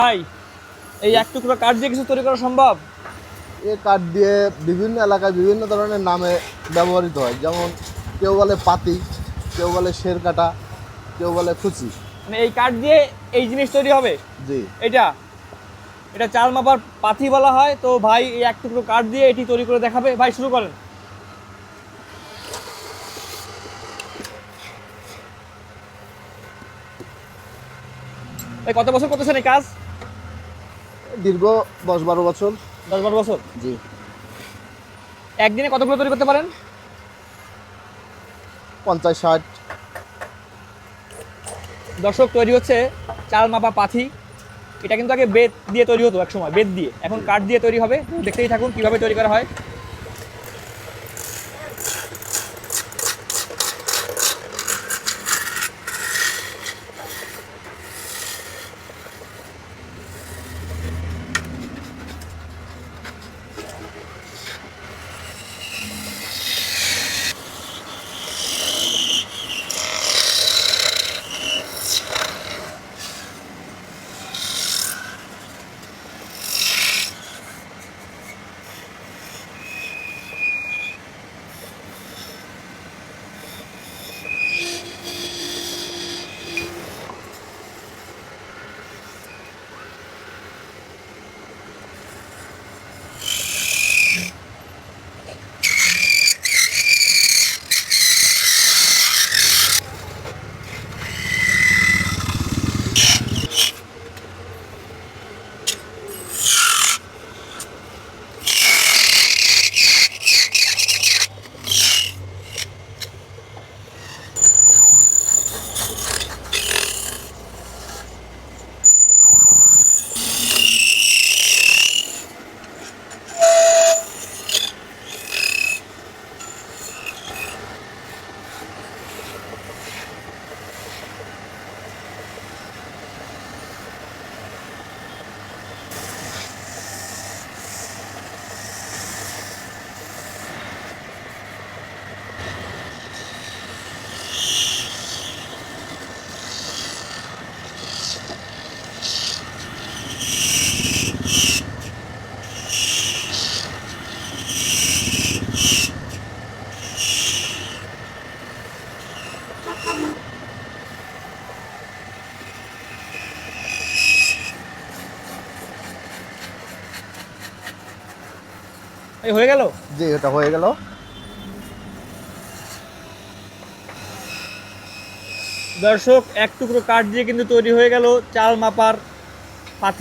ভাই, এই এক টুকরো কাঠ দিয়ে কিছু তৈরি করা সম্ভব? এই কাঠ দিয়ে বিভিন্ন এলাকায় বিভিন্ন ধরনের নামে ব্যবহৃত হয়, যেমন কেউ বলে পাতি, কেউ বলে শেরকাটা, কেউ বলে খুচি। মানে এই কাঠ দিয়ে এই জিনিস তৈরি হবে? জি। এটা এটা চাল মাপার পাথি বলা হয়। তো ভাই এই এক টুকরো কাঠ দিয়ে এটি তৈরি করে দেখাবে। ভাই শুরু করেন। এই কত বছর করতেছেন এই কাজ? দীর্ঘ 10-12 বছর। 10-12 বছর। জি। একদিনে কতগুলো তৈরি করতে পারেন? 50-60। দর্শক, তৈরি হচ্ছে চাল মাপা পাথি। এটা কিন্তু আগে বেত দিয়ে তৈরি হতো, এক সময় বেত দিয়ে, এখন জি। কাঠ দিয়ে তৈরি হবে। দেখতেই থাকুন কিভাবে তৈরি করা হয়। এই হয়ে গেল। জি, এটা হয়ে গেল। দর্শক, এক টুকরো কাঠ দিয়ে কিন্তু তৈরি হয়ে গেল চাল মাপার